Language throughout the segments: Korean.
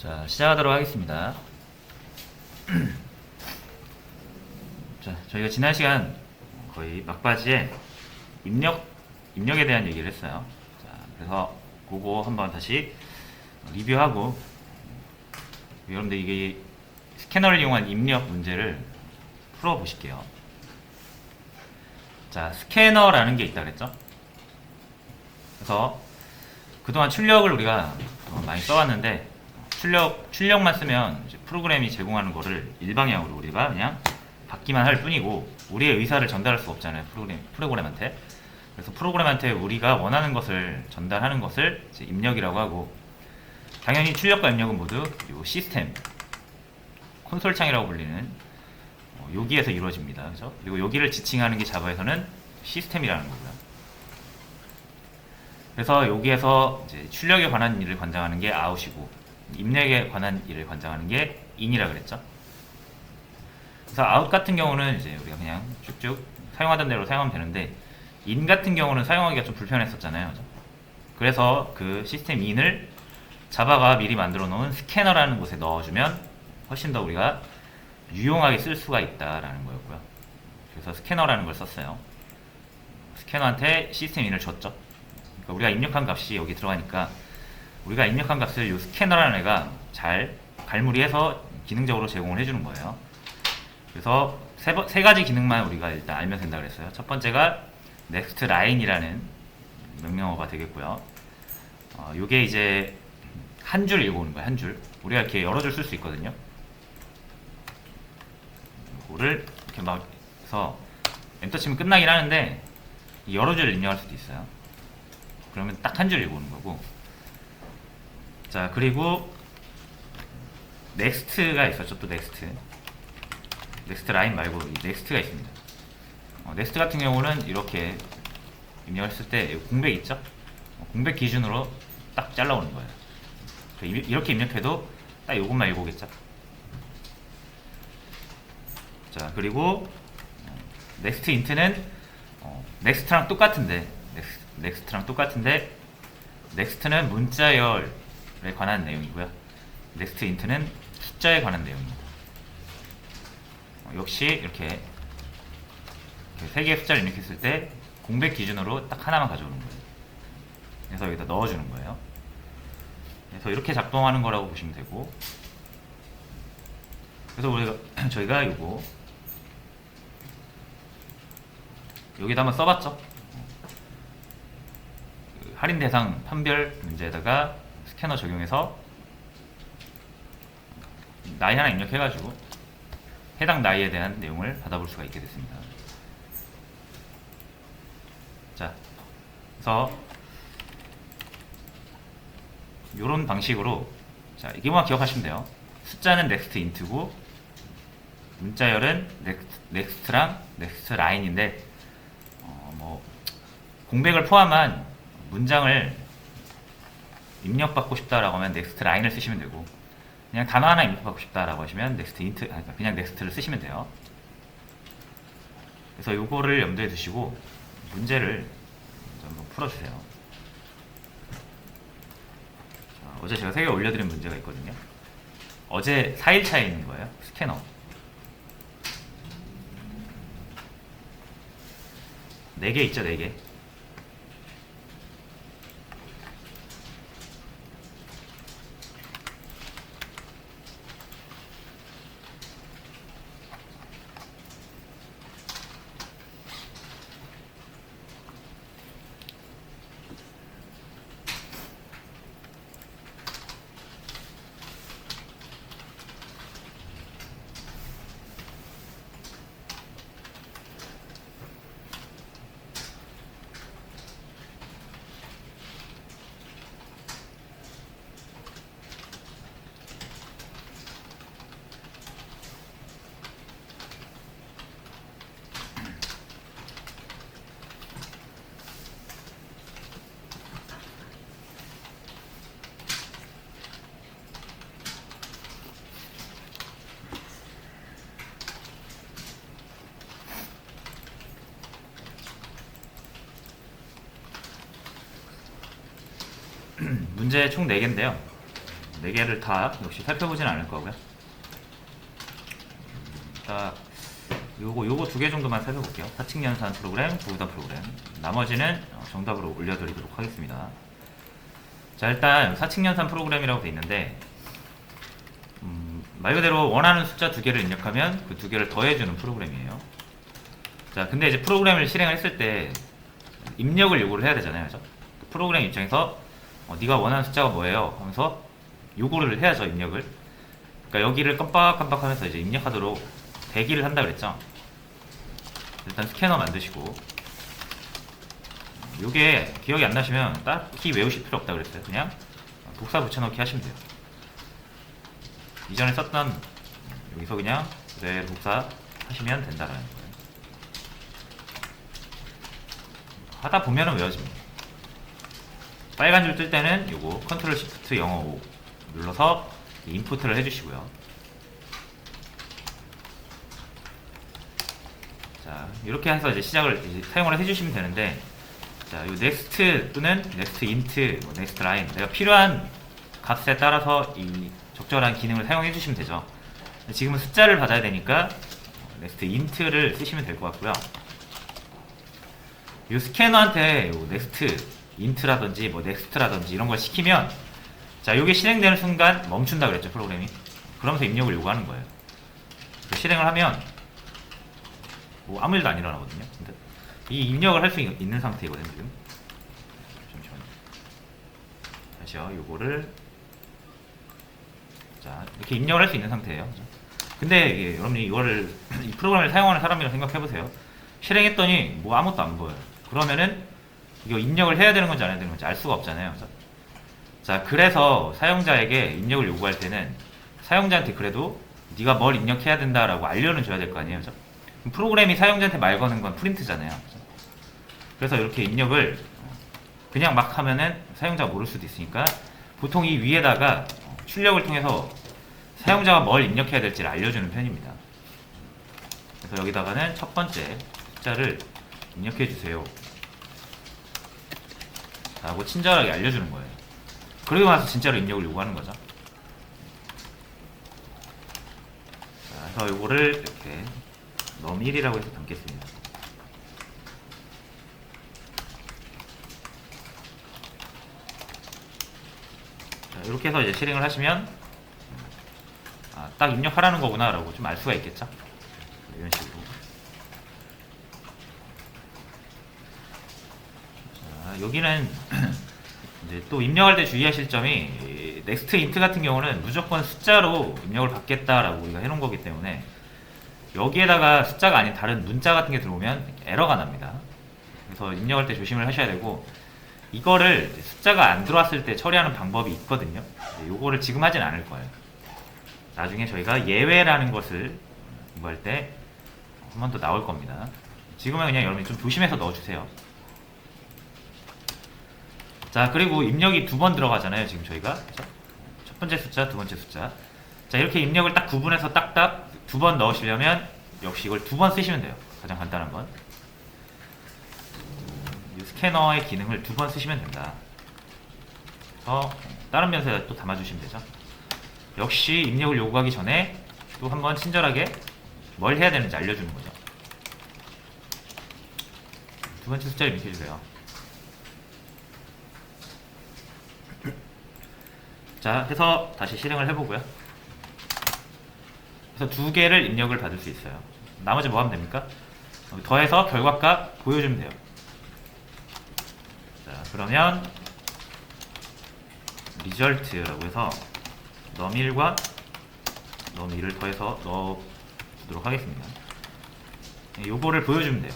자, 시작하도록 하겠습니다. 자, 저희가 지난 시간 거의 막바지에 입력에 대한 얘기를 했어요. 자, 그래서 그거 한번 다시 리뷰하고, 여러분들 이게 스캐너를 이용한 입력 문제를 풀어보실게요. 자, 스캐너라는 게 있다 그랬죠? 그래서 그동안 출력을 우리가 많이 써왔는데, 출력만 쓰면 이제 프로그램이 제공하는 거를 일방향으로 우리가 그냥 받기만 할 뿐이고, 우리의 의사를 전달할 수 없잖아요, 프로그램한테. 그래서 프로그램한테 우리가 원하는 것을 전달하는 것을 이제 입력이라고 하고, 당연히 출력과 입력은 모두 이 시스템, 콘솔 창이라고 불리는 여기에서 이루어집니다. 그죠? 그리고 여기를 지칭하는 게 자바에서는 시스템이라는 거고요. 그래서 여기에서 이제 출력에 관한 일을 관장하는 게 아웃이고, 입력에 관한 일을 관장하는 게 in이라 그랬죠. 그래서 out 같은 경우는 이제 우리가 그냥 쭉쭉 사용하던 대로 사용하면 되는데, in 같은 경우는 사용하기가 좀 불편했었잖아요. 그죠? 그래서 그 시스템 in을 자바가 미리 만들어 놓은 스캐너라는 곳에 넣어주면 훨씬 더 우리가 유용하게 쓸 수가 있다라는 거였고요. 그래서 스캐너라는 걸 썼어요. 스캐너한테 시스템 in을 줬죠. 그러니까 우리가 입력한 값이 여기 들어가니까, 우리가 입력한 값을 이 스캐너라는 애가 잘 갈무리해서 기능적으로 제공을 해주는 거예요. 그래서 세 가지 기능만 우리가 일단 알면 된다 그랬어요. 첫 번째가 next line이라는 명령어가 되겠고요. 요게 이제 한 줄 읽어오는 거예요. 한 줄. 우리가 이렇게 여러 줄 쓸 수 있거든요. 이거를 이렇게 막 해서 엔터 치면 끝나긴 하는데, 여러 줄 입력할 수도 있어요. 그러면 딱 한 줄 읽어오는 거고. 자, 그리고 넥스트가 있었죠. 또 넥스트 라인 말고 이 넥스트가 있습니다. 넥스트 같은 경우는 이렇게 입력했을 때 공백 있죠. 공백 기준으로 딱 잘라오는 거예요. 이렇게 입력해도 딱 이것만 읽어오겠죠. 자, 그리고 넥스트 인트는 넥스트랑 똑같은데, 넥스트는 문자열에 관한 내용이고요. 넥스트 인트는 숫자에 관한 내용입니다. 역시 이렇게 세 개의 숫자를 입력했을 때 공백 기준으로 딱 하나만 가져오는 거예요. 그래서 여기다 넣어주는 거예요. 그래서 이렇게 작동하는 거라고 보시면 되고, 그래서 저희가 이거 여기다 한번 써봤죠. 할인 대상 판별 문제에다가 스캐너 적용해서 나이 하나 입력해가지고 해당 나이에 대한 내용을 받아볼 수가 있게 됐습니다. 자, 그래서 이런 방식으로, 자, 이게만 기억하시면 돼요. 숫자는 next int고, 문자열은 next랑 next line인데, 뭐 공백을 포함한 문장을 입력받고 싶다라고 하면 next line을 쓰시면 되고, 그냥 단어 하나 입력받고 싶다라고 하시면 next int, 그냥 next를 쓰시면 돼요. 그래서 요거를 염두에 두시고 문제를 한번 풀어주세요. 자, 어제 제가 3개 올려드린 문제가 있거든요. 어제 4일차에 있는 거예요. 스캐너 4개 있죠. 4개. 문제 총 4개인데요. 4개를 다 역시 살펴보진 않을 거고요. 딱 요거 2개 정도만 살펴볼게요. 사칙연산 프로그램, 구구단 프로그램. 나머지는 정답으로 올려드리도록 하겠습니다. 자, 일단 사칙연산 프로그램이라고 돼 있는데 말 그대로 원하는 숫자 2개를 입력하면 그 2개를 더해주는 프로그램이에요. 자, 근데 이제 프로그램을 실행을 했을 때 입력을 요구를 해야 되잖아요. 그죠? 프로그램 입장에서 네가 원하는 숫자가 뭐예요? 하면서 요구를 해야죠, 입력을. 그러니까 여기를 깜빡깜빡 하면서 이제 입력하도록 대기를 한다 그랬죠. 일단 스캐너 만드시고, 요게 기억이 안 나시면 딱히 외우실 필요 없다 그랬어요. 그냥 복사 붙여넣기 하시면 돼요. 이전에 썼던 여기서 그냥 그대로 복사 하시면 된다라는 거예요. 하다 보면은 외워집니다. 빨간 줄 뜰 때는 요거 컨트롤 시프트 영어 5 눌러서 인풋을 해주시고요. 자, 이렇게 해서 이제 시작을 이제 사용을 해주시면 되는데, 자, 요 next 또는 next int, 뭐 next line, 내가 필요한 값에 따라서 이 적절한 기능을 사용해 주시면 되죠. 지금은 숫자를 받아야 되니까 next int를 쓰시면 될 것 같고요. 이 스캐너한테 next int라든지 뭐 next라든지 이런 걸 시키면, 자, 요게 실행되는 순간 멈춘다 그랬죠, 프로그램이. 그러면서 입력을 요구하는 거예요. 실행을 하면 뭐 아무 일도 안 일어나거든요. 근데 이 입력을 할 수 있는 상태이거든요, 지금. 잠시만요. 다시요, 요거를. 자, 이렇게 입력을 할 수 있는 상태예요. 그죠? 근데 이게 여러분이 이거를 이 프로그램을 사용하는 사람이라고 생각해보세요. 실행했더니 뭐 아무것도 안 보여요. 그러면은 이거 입력을 해야 되는 건지 안 해야 되는 건지 알 수가 없잖아요. 그죠? 자, 그래서 사용자에게 입력을 요구할 때는 사용자한테 그래도 네가 뭘 입력해야 된다라고 알려는 줘야 될 거 아니에요. 그죠? 프로그램이 사용자한테 말 거는 건 프린트잖아요. 그죠? 그래서 이렇게 입력을 그냥 막 하면은 사용자가 모를 수도 있으니까 보통 이 위에다가 출력을 통해서 사용자가 뭘 입력해야 될지를 알려주는 편입니다. 그래서 여기다가는 첫 번째 숫자를 입력해 주세요 라고 친절하게 알려주는 거예요. 그러고 나서 진짜로 입력을 요구하는 거죠. 자, 그래서 요거를 이렇게 num1이라고 해서 담겠습니다. 자, 이렇게 해서 이제 실행을 하시면 딱 입력하라는 거구나 라고 좀 알 수가 있겠죠. 이런 식으로. 자, 여기는 이제 또 입력할 때 주의하실 점이 next int 같은 경우는 무조건 숫자로 입력을 받겠다라고 우리가 해놓은 거기 때문에 여기에다가 숫자가 아닌 다른 문자 같은 게 들어오면 에러가 납니다. 그래서 입력할 때 조심을 하셔야 되고, 이거를 숫자가 안 들어왔을 때 처리하는 방법이 있거든요. 요거를 지금 하진 않을 거예요. 나중에 저희가 예외라는 것을 공부할 때 한 번 더 나올 겁니다. 지금은 그냥 여러분이 좀 조심해서 넣어주세요. 자, 그리고 입력이 2번 들어가잖아요, 지금 저희가. 그쵸? 첫 번째 숫자, 두 번째 숫자. 자, 이렇게 입력을 딱 구분해서 딱딱 2번 넣으시려면 역시 이걸 2번 쓰시면 돼요. 가장 간단한 건. 이 스캐너의 기능을 2번 쓰시면 된다. 그래서 다른 변수에 또 담아주시면 되죠. 역시 입력을 요구하기 전에 또 한번 친절하게 뭘 해야 되는지 알려주는 거죠. 두 번째 숫자를 입력해주세요. 자, 해서 다시 실행을 해보고요. 그래서 2개를 입력을 받을 수 있어요. 나머지 뭐 하면 됩니까? 더해서 결과값 보여주면 돼요. 자, 그러면 result라고 해서 num1과 num2를 더해서 넣어주도록 하겠습니다. 요거를 보여주면 돼요.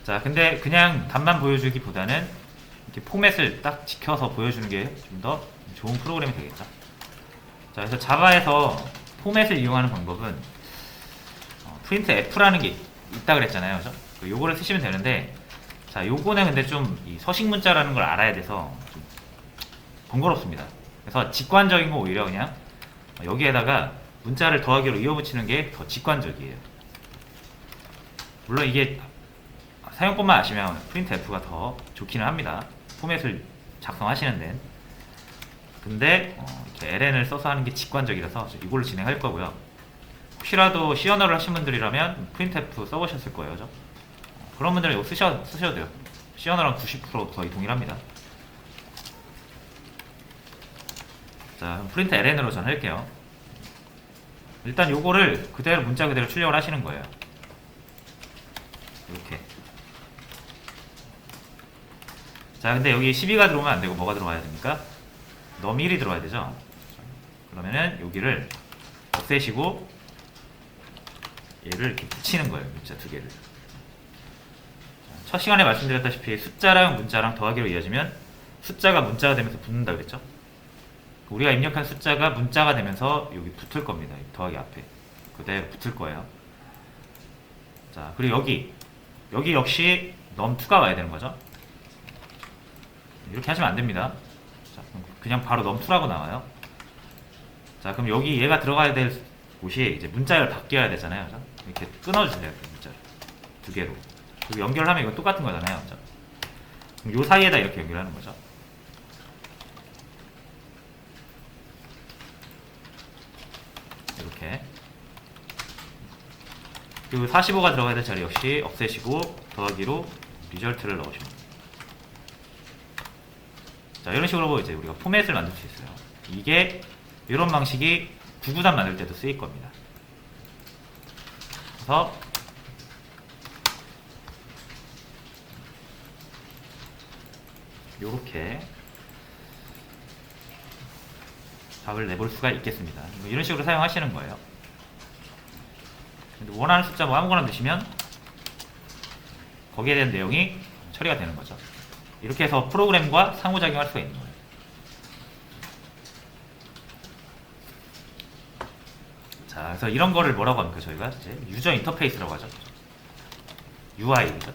자, 근데 그냥 답만 보여주기보다는 이렇게 포맷을 딱 지켜서 보여주는 게 좀 더 좋은 프로그램이 되겠죠. 자, 그래서 자바에서 포맷을 이용하는 방법은 printf라는 게 있다 그랬잖아요. 그죠? 요거를 쓰시면 되는데, 자, 요거는 근데 좀 이 서식 문자라는 걸 알아야 돼서 좀 번거롭습니다. 그래서 직관적인 거 오히려 그냥 여기에다가 문자를 더하기로 이어붙이는 게 더 직관적이에요. 물론 이게 사용법만 아시면 printf가 더 좋기는 합니다. 포맷을 작성하시는 데는. 근데 이렇게 ln을 써서 하는 게 직관적이라서 이걸로 진행할 거고요. 혹시라도 C 언어를 하신 분들이라면 printf 써보셨을 거예요. 그죠? 그런 분들은 이거 쓰셔도 돼요. C 언어랑 90% 거의 동일합니다. 자, 그럼 프린트 ln으로 전 할게요. 일단 요거를 그대로 문자 그대로 출력을 하시는 거예요. 이렇게. 자, 근데 여기 12가 들어오면 안 되고 뭐가 들어가야 됩니까? num1이 들어가야 되죠. 그러면은 여기를 없애시고 얘를 이렇게 붙이는 거예요. 문자 두 개를. 첫 시간에 말씀드렸다시피 숫자랑 문자랑 더하기로 이어지면 숫자가 문자가 되면서 붙는다 그랬죠? 우리가 입력한 숫자가 문자가 되면서 여기 붙을 겁니다. 더하기 앞에 그대로 붙을 거예요. 자, 그리고 여기 역시 num2가 와야 되는 거죠. 이렇게 하시면 안 됩니다. 자, 그냥 바로 num2라고 나와요. 자, 그럼 여기 얘가 들어가야 될 곳이 이제 문자를 바뀌어야 되잖아요. 그죠? 이렇게 끊어주셔야 돼요. 문자를 두 개로. 그리고 연결하면 이건 똑같은 거잖아요. 그죠? 그럼 요 사이에다 이렇게 연결하는 거죠. 이렇게. 그리고 45가 들어가야 될 자리 역시 없애시고 더하기로 리절트를 넣으시면 됩니다. 자, 이런 식으로 이제 우리가 포맷을 만들 수 있어요. 이게 이런 방식이 구구단 만들 때도 쓰일 겁니다. 그래서 요렇게 답을 내볼 수가 있겠습니다. 이런 식으로 사용하시는 거예요. 원하는 숫자 뭐 아무거나 넣으시면 거기에 대한 내용이 처리가 되는 거죠. 이렇게 해서 프로그램과 상호작용할 수가 있는 거예요. 자, 그래서 이런 거를 뭐라고 합니까? 저희가 이제 유저 인터페이스라고 하죠. UI죠.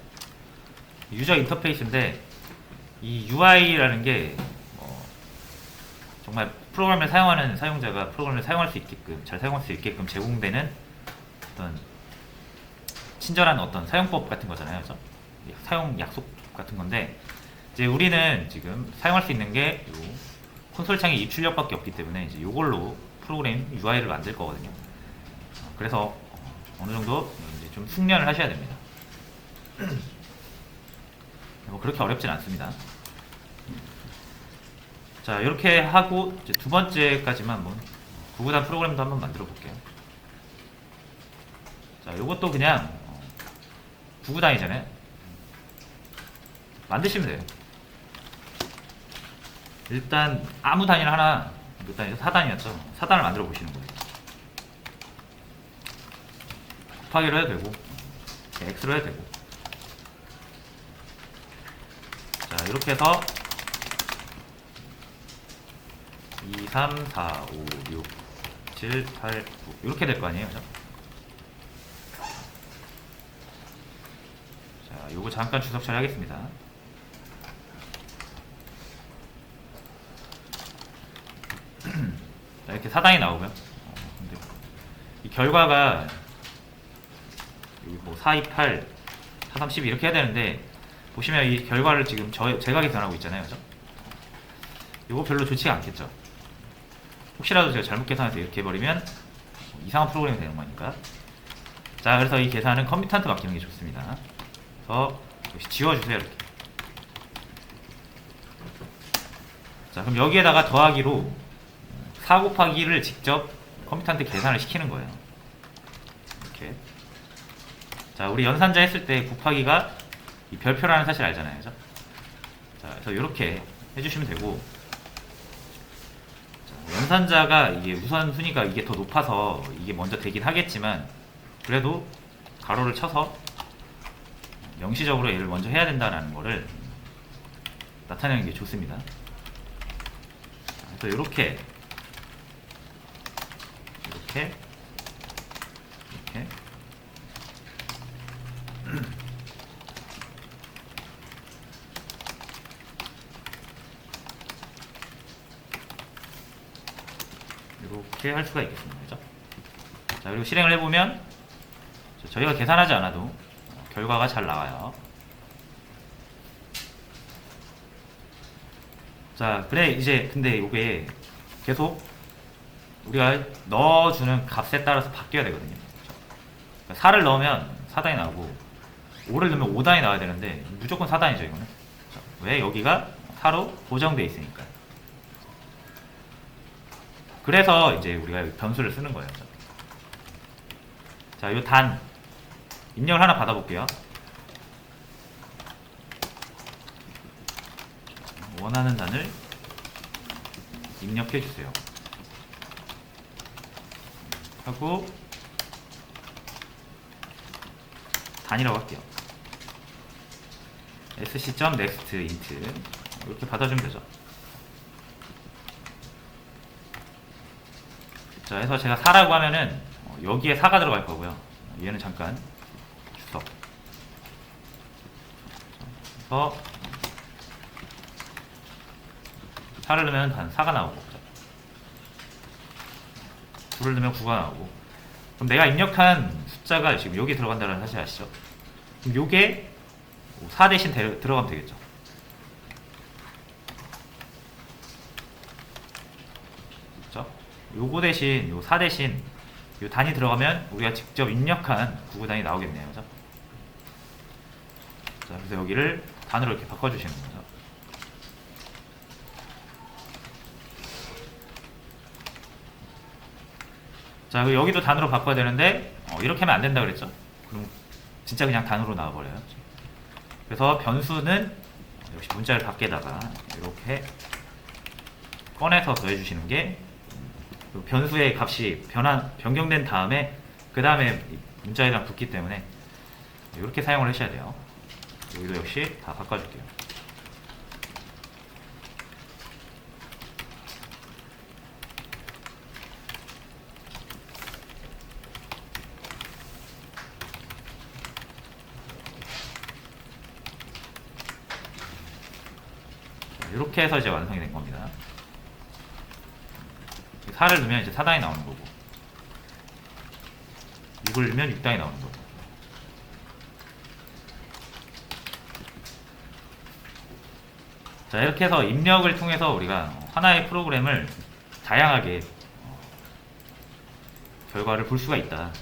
유저 인터페이스인데 이 UI라는 게 정말 프로그램을 사용하는 사용자가 프로그램을 사용할 수 있게끔 잘 사용할 수 있게끔 제공되는 어떤 친절한 어떤 사용법 같은 거잖아요. 그죠? 사용 약속 같은 건데 이제 우리는 지금 사용할 수 있는 게 요 콘솔 창의 입출력밖에 없기 때문에 이제 요걸로 프로그램 UI를 만들 거거든요. 그래서 어느 정도 이제 좀 숙련을 하셔야 됩니다. 뭐 그렇게 어렵진 않습니다. 자, 이렇게 하고 이제 두 번째까지만 한번 구구단 프로그램도 한번 만들어 볼게요. 자, 요것도 그냥 구구단이잖아요. 만드시면 돼요. 일단 아무 단위를 하나, 몇 단위죠? 4단이었죠. 4단을 만들어 보시는 거예요. 곱하기로 해도 되고 x로 해도 되고. 자, 이렇게 해서 2, 3, 4, 5, 6, 7, 8, 9 이렇게 될 거 아니에요. 그죠? 자, 요거 잠깐 주석 처리하겠습니다. 자, 이렇게 4단이 나오고요. 근데 이 결과가 여기 뭐 4, 2, 8, 4, 3, 12 이렇게 해야 되는데 보시면 이 결과를 지금 제가 계산하고 있잖아요. 그죠? 요거 별로 좋지가 않겠죠. 혹시라도 제가 잘못 계산해서 이렇게 해버리면 이상한 프로그램이 되는 거니까. 자, 그래서 이 계산은 컴퓨터한테 맡기는 게 좋습니다. 그래서 지워주세요. 이렇게. 자, 그럼 여기에다가 더하기로 4 곱하기를 직접 컴퓨터한테 계산을 시키는 거예요. 이렇게. 자, 우리 연산자 했을 때 곱하기가 이 별표라는 사실 알잖아요. 그죠? 자, 그래서 이렇게 해주시면 되고, 자, 연산자가 이게 우선순위가 이게 더 높아서 이게 먼저 되긴 하겠지만, 그래도 가로를 쳐서 명시적으로 얘를 먼저 해야 된다는 거를 나타내는 게 좋습니다. 그래서 이렇게 이렇게 이렇게 할 수가 있겠습니다. 그죠? 자, 그리고 실행을 해보면 저희가 계산하지 않아도 결과가 잘 나와요. 자, 그래 이제 근데 이게 계속 우리가 넣어주는 값에 따라서 바뀌어야 되거든요. 그러니까 4를 넣으면 4단이 나오고 5를 넣으면 5단이 나와야 되는데 무조건 4단이죠 이거는. 왜? 여기가 4로 고정되어 있으니까. 그래서 이제 우리가 변수를 쓰는 거예요. 자, 요 단 입력을 하나 받아볼게요. 원하는 단을 입력해 주세요. 하고 단이라고 할게요. sc.next int 이렇게 받아주면 되죠. 자, 해서 제가 4라고 하면은 여기에 4가 들어갈 거고요. 얘는 잠깐 주석. 그래서 4를 넣으면 단 4가 나오고 9를 넣으면 9가 나오고. 그럼 내가 입력한 숫자가 지금 여기 들어간다는 사실 아시죠? 그럼 요게 4 대신 들어가면 되겠죠. 그렇죠? 요거 대신 요 4 대신 요 단이 들어가면 우리가 직접 입력한 구구단이 나오겠네요. 그죠? 자, 그래서 여기를 단으로 이렇게 바꿔주시는 거죠. 자, 여기도 단으로 바꿔야 되는데 이렇게 하면 안 된다 그랬죠? 그럼 진짜 그냥 단으로 나와버려요. 그래서 변수는 역시 문자를 밖에다가 이렇게 꺼내서 더해주시는 게 변수의 값이 변경된 다음에 그 다음에 문자에랑 붙기 때문에 이렇게 사용을 하셔야 돼요. 여기도 역시 다 바꿔줄게요. 이렇게 해서 이제 완성이 된 겁니다. 4를 넣으면 이제 4단이 나오는 거고 6을 넣으면 6단이 나오는 거고. 자, 이렇게 해서 입력을 통해서 우리가 하나의 프로그램을 다양하게 결과를 볼 수가 있다.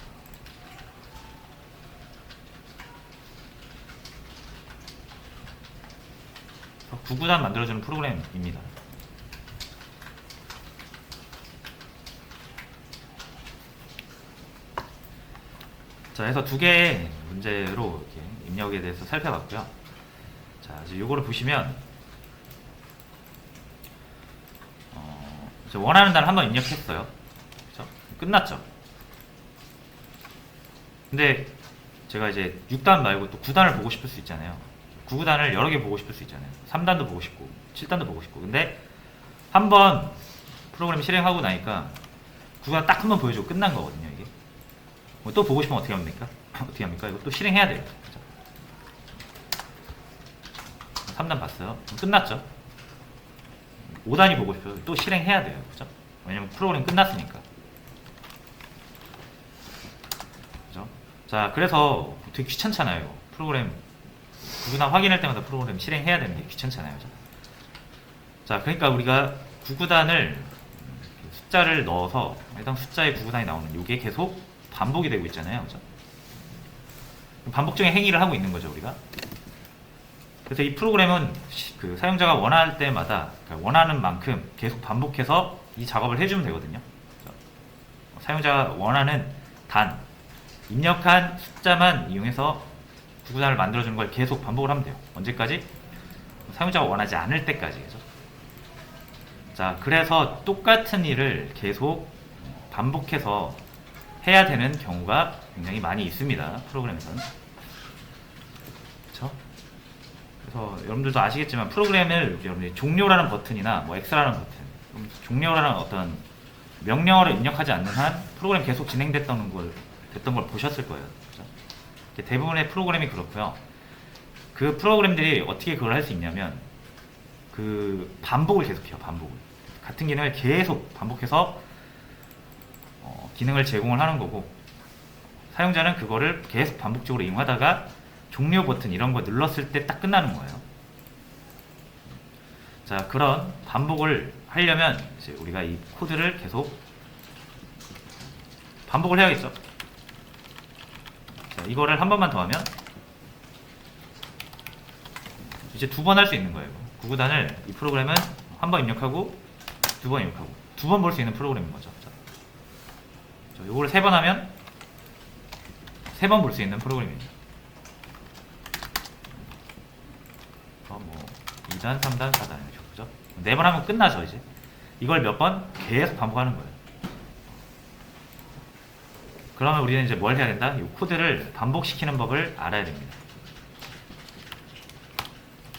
구구단 만들어주는 프로그램입니다. 자, 해서 두 개의 문제로 이렇게 입력에 대해서 살펴봤고요. 자, 이제 요거를 보시면 이제 원하는 단을 한번 입력했어요. 그렇죠? 끝났죠. 근데 제가 이제 6단 말고 또 9단을 보고 싶을 수 있잖아요. 9단을 여러 개 보고 싶을 수 있잖아요. 3단도 보고 싶고 7단도 보고 싶고. 근데 한번 프로그램 실행하고 나니까 9단 딱 한 번 보여주고 끝난 거거든요. 이게 또 보고 싶으면 어떻게 합니까? 어떻게 합니까? 이거 또 실행해야 돼요. 그렇죠? 3단 봤어요. 끝났죠. 5단이 보고 싶어요. 또 실행해야 돼요. 그렇죠? 왜냐면 프로그램 끝났으니까. 그렇죠? 자, 그래서 되게 귀찮잖아요. 프로그램 구구단 확인할 때마다 프로그램 실행해야 되는 게 귀찮잖아요. 그렇죠? 자, 그러니까 우리가 구구단을 숫자를 넣어서 해당 숫자의 구구단이 나오는 이게 계속 반복이 되고 있잖아요. 그렇죠? 반복적인 행위를 하고 있는 거죠, 우리가. 그래서 이 프로그램은 그 사용자가 원할 때마다 그러니까 원하는 만큼 계속 반복해서 이 작업을 해주면 되거든요. 사용자가 원하는 단, 입력한 숫자만 이용해서 구구단을 만들어주는 걸 계속 반복을 하면 돼요. 언제까지? 사용자가 원하지 않을 때까지. 그죠? 자, 그래서 똑같은 일을 계속 반복해서 해야 되는 경우가 굉장히 많이 있습니다. 프로그램에서는. 그렇죠? 그래서 여러분들도 아시겠지만 프로그램을 여러분들이 종료라는 버튼이나 뭐 X라는 버튼, 종료라는 어떤 명령어를 입력하지 않는 한 프로그램 계속 진행됐던 걸 보셨을 거예요. 그렇죠? 대부분의 프로그램이 그렇고요. 그 프로그램들이 어떻게 그걸 할 수 있냐면 그 반복을 계속해요. 반복을. 같은 기능을 계속 반복해서 기능을 제공을 하는 거고 사용자는 그거를 계속 반복적으로 이용하다가 종료 버튼 이런 거 눌렀을 때 딱 끝나는 거예요. 자, 그런 반복을 하려면 이제 우리가 이 코드를 계속 반복을 해야겠죠. 자, 이거를 한 번만 더 하면 이제 두 번 할 수 있는 거예요. 구구단을 이 프로그램은 한 번 입력하고 두 번 입력하고 두 번 볼 수 있는 프로그램인 거죠. 자, 요거를 세 번 하면 세 번 볼 수 있는 프로그램입니다. 뭐 2단, 3단, 4단 이렇게 보죠. 네 번 하면 끝나죠. 이제 이걸 몇 번 계속 반복하는 거예요. 그러면 우리는 이제 뭘 해야 된다? 이 코드를 반복시키는 법을 알아야 됩니다.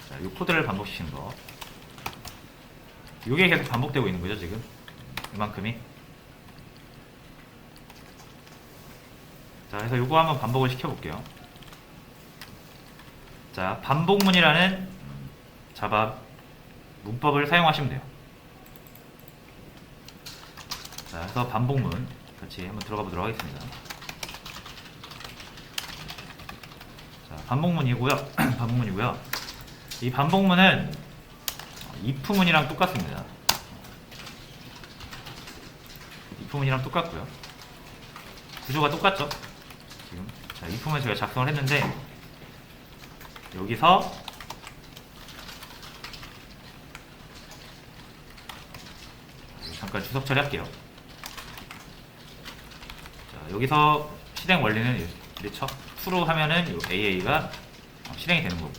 자, 이 코드를 반복시키는 거. 이게 계속 반복되고 있는 거죠, 지금. 이만큼이. 자, 그래서 이거 한번 반복을 시켜볼게요. 자, 반복문이라는 자바 문법을 사용하시면 돼요. 자, 그래서 반복문 같이 한번 들어가 보도록 하겠습니다. 자, 반복문이고요. 반복문이고요. 이 반복문은 if문이랑 똑같습니다. if문이랑 똑같고요. 구조가 똑같죠? 지금 자, if문 제가 작성을 했는데 여기서 잠깐 주석 처리할게요. 자, 여기서 실행 원리는 이렇죠. true 하면은 요 AA가 실행이 되는 거고,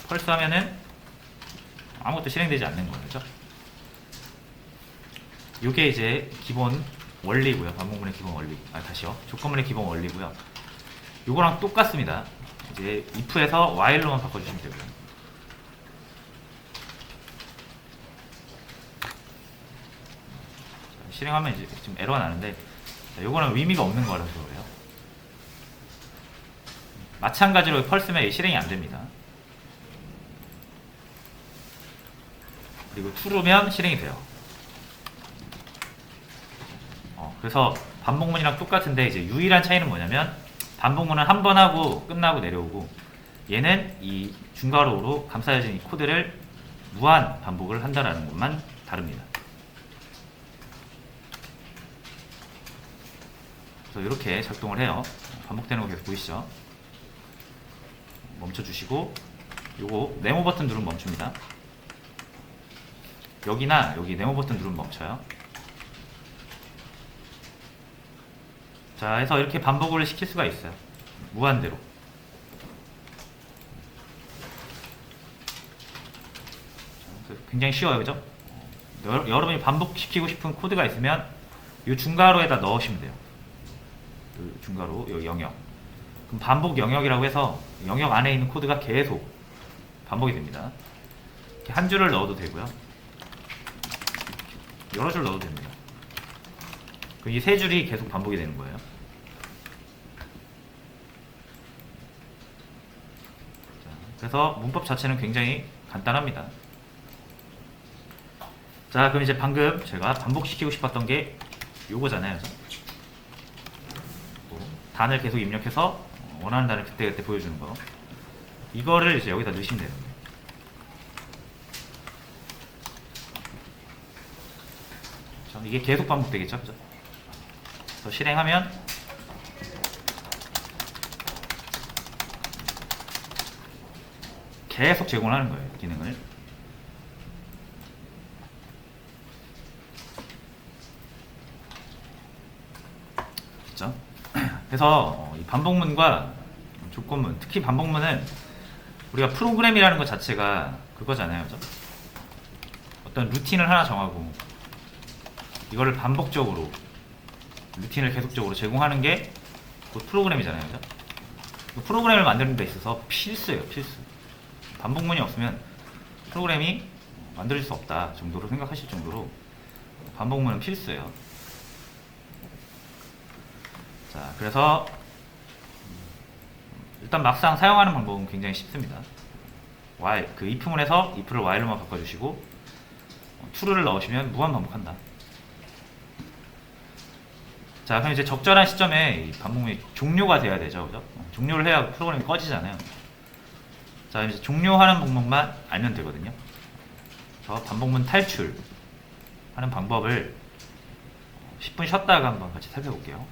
false 하면은 아무것도 실행되지 않는 거죠. 요게 이제 기본 원리고요. 반복문의 기본 원리. 다시요. 조건문의 기본 원리고요. 요거랑 똑같습니다. 이제 if에서 while로만 바꿔주시면 되고요. 자, 실행하면 이제 지금 에러가 나는데, 자, 요거는 의미가 없는 거라서 그래요. 마찬가지로 false면 실행이 안 됩니다. 그리고 true면 실행이 돼요. 그래서 반복문이랑 똑같은데 이제 유일한 차이는 뭐냐면, 반복문은 한 번 하고 끝나고 내려오고, 얘는 이 중괄호로 감싸여진 이 코드를 무한 반복을 한다라는 것만 다릅니다. 그래서 이렇게 작동을 해요. 반복되는 거 계속 보이시죠? 멈춰주시고, 요거 네모 버튼 누르면 멈춥니다. 여기나 여기 네모 버튼 누르면 멈춰요. 자, 해서 이렇게 반복을 시킬 수가 있어요. 무한대로. 굉장히 쉬워요, 그죠? 여러분이 반복시키고 싶은 코드가 있으면 이 중괄호에다 넣으시면 돼요. 이 중괄호, 이 영역. 그럼 반복 영역이라고 해서 영역 안에 있는 코드가 계속 반복이 됩니다. 이렇게 한 줄을 넣어도 되고요. 여러 줄 넣어도 됩니다. 이 세 줄이 계속 반복이 되는 거예요. 자, 그래서 문법 자체는 굉장히 간단합니다. 자, 그럼 이제 방금 제가 반복시키고 싶었던 게 요거잖아요. 단을 계속 입력해서 원하는 단을 그때그때 보여주는 거. 이거를 이제 여기다 넣으시면 돼요. 자, 이게 계속 반복되겠죠, 그죠? 그래서 실행하면 계속 제공하는 거예요, 기능을. 그렇죠? 그래서 이 반복문과 조건문, 특히 반복문은 우리가 프로그램이라는 것 자체가 그거잖아요, 그죠? 어떤 루틴을 하나 정하고 이거를 반복적으로 루틴을 계속적으로 제공하는 게 그 프로그램이잖아요, 그죠? 그 프로그램을 만드는 데 있어서 필수예요, 필수. 반복문이 없으면 프로그램이 만들어질 수 없다 정도로 생각하실 정도로 반복문은 필수예요. 자, 그래서 일단 막상 사용하는 방법은 굉장히 쉽습니다. while, 그 if문에서 if를 while로만 바꿔주시고 true를 넣으시면 무한 반복한다. 자, 그럼 이제 적절한 시점에 이 반복문이 종료가 돼야 되죠, 그죠? 종료를 해야 프로그램이 꺼지잖아요. 자, 이제 종료하는 방법만 알면 되거든요. 저 반복문 탈출 하는 방법을 10분 쉬었다가 한번 같이 살펴볼게요.